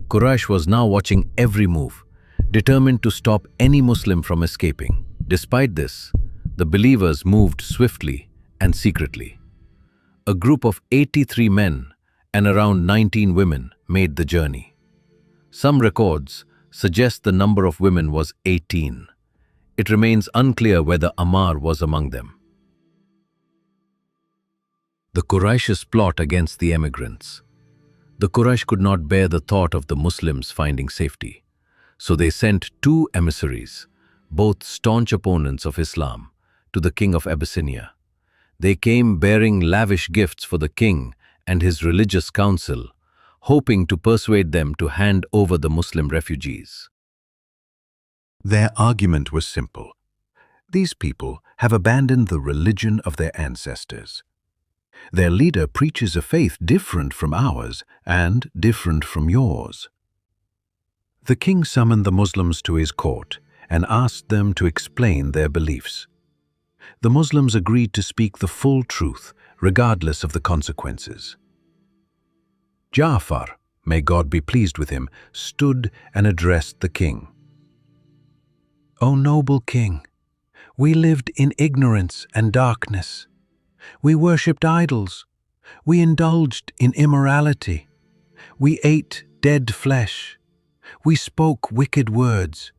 Quraysh was now watching every move, determined to stop any Muslim from escaping. Despite this, the believers moved swiftly and secretly. A group of 83 men and around 19 women made the journey. Some records suggest the number of women was 18. It remains unclear whether Ammar was among them. The Quraysh's plot against the emigrants. The Quraysh could not bear the thought of the Muslims finding safety, so they sent two emissaries, both staunch opponents of Islam, to the king of Abyssinia. They came bearing lavish gifts for the king and his religious council, hoping to persuade them to hand over the Muslim refugees. Their argument was simple. These people have abandoned the religion of their ancestors. Their leader preaches a faith different from ours and different from yours. The king summoned the Muslims to his court and asked them to explain their beliefs. The Muslims agreed to speak the full truth, regardless of the consequences. Jafar, may God be pleased with him, stood and addressed the king. "O noble king, we lived in ignorance and darkness. We worshipped idols. We indulged in immorality. We ate dead flesh. We spoke wicked words.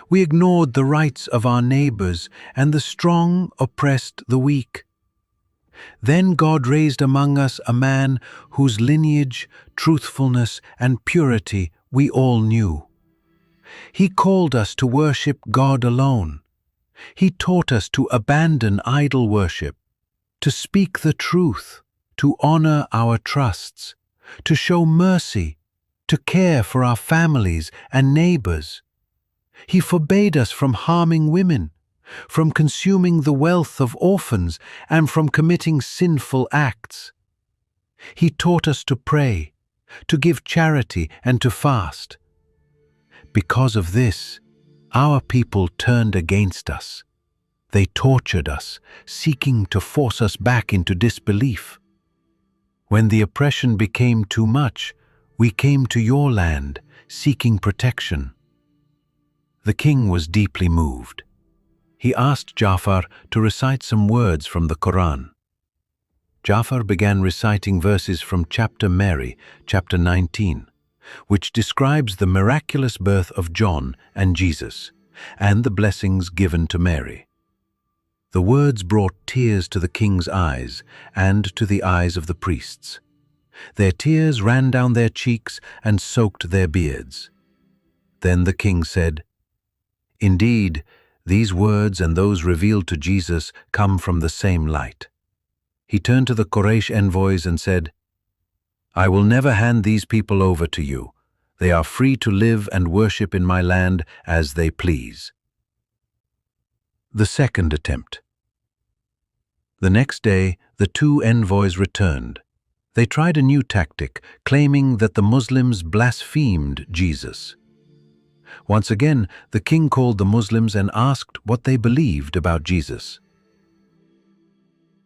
We ignored the rights of our neighbors, and the strong oppressed the weak. Then God raised among us a man whose lineage, truthfulness, and purity we all knew. He called us to worship God alone. He taught us to abandon idol worship, to speak the truth, to honor our trusts, to show mercy, to care for our families and neighbors. He forbade us from harming women, from consuming the wealth of orphans, and from committing sinful acts. He taught us to pray, to give charity, and to fast. Because of this, our people turned against us. They tortured us, seeking to force us back into disbelief. When the oppression became too much, we came to your land, seeking protection." The king was deeply moved. He asked Jafar to recite some words from the Qur'an. Jafar began reciting verses from chapter Mary, chapter 19, which describes the miraculous birth of John and Jesus, and the blessings given to Mary. The words brought tears to the king's eyes and to the eyes of the priests. Their tears ran down their cheeks and soaked their beards. Then the king said, "Indeed, these words and those revealed to Jesus come from the same light." He turned to the Quraysh envoys and said, "I will never hand these people over to you. They are free to live and worship in my land as they please." The second attempt. The next day, the two envoys returned. They tried a new tactic, claiming that the Muslims blasphemed Jesus. Once again, the king called the Muslims and asked what they believed about Jesus.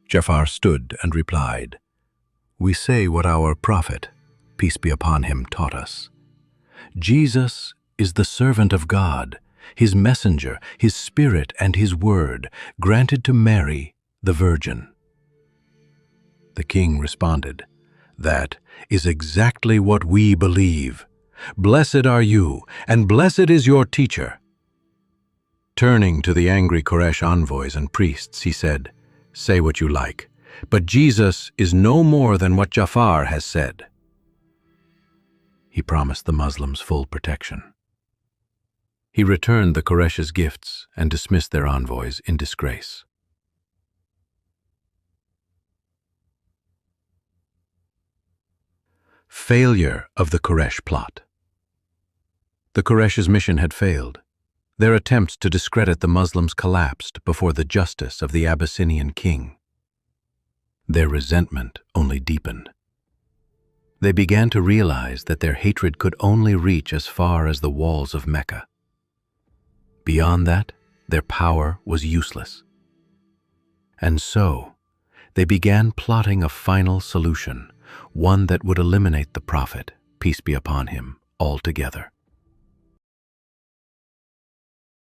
Jafar stood and replied, "We say what our prophet, peace be upon him, taught us. Jesus is the servant of God, his messenger, his spirit, and his word, granted to Mary, the Virgin." The king responded, "That is exactly what we believe. Blessed are you, and blessed is your teacher." Turning to the angry Quraysh envoys and priests, he said, "Say what you like, but Jesus is no more than what Jafar has said." He promised the Muslims full protection. He returned the Quraysh's gifts and dismissed their envoys in disgrace. Failure of the Quraysh plot. The Quraysh's mission had failed. Their attempts to discredit the Muslims collapsed before the justice of the Abyssinian king. Their resentment only deepened. They began to realize that their hatred could only reach as far as the walls of Mecca. Beyond that, their power was useless. And so, they began plotting a final solution, one that would eliminate the Prophet, peace be upon him, altogether.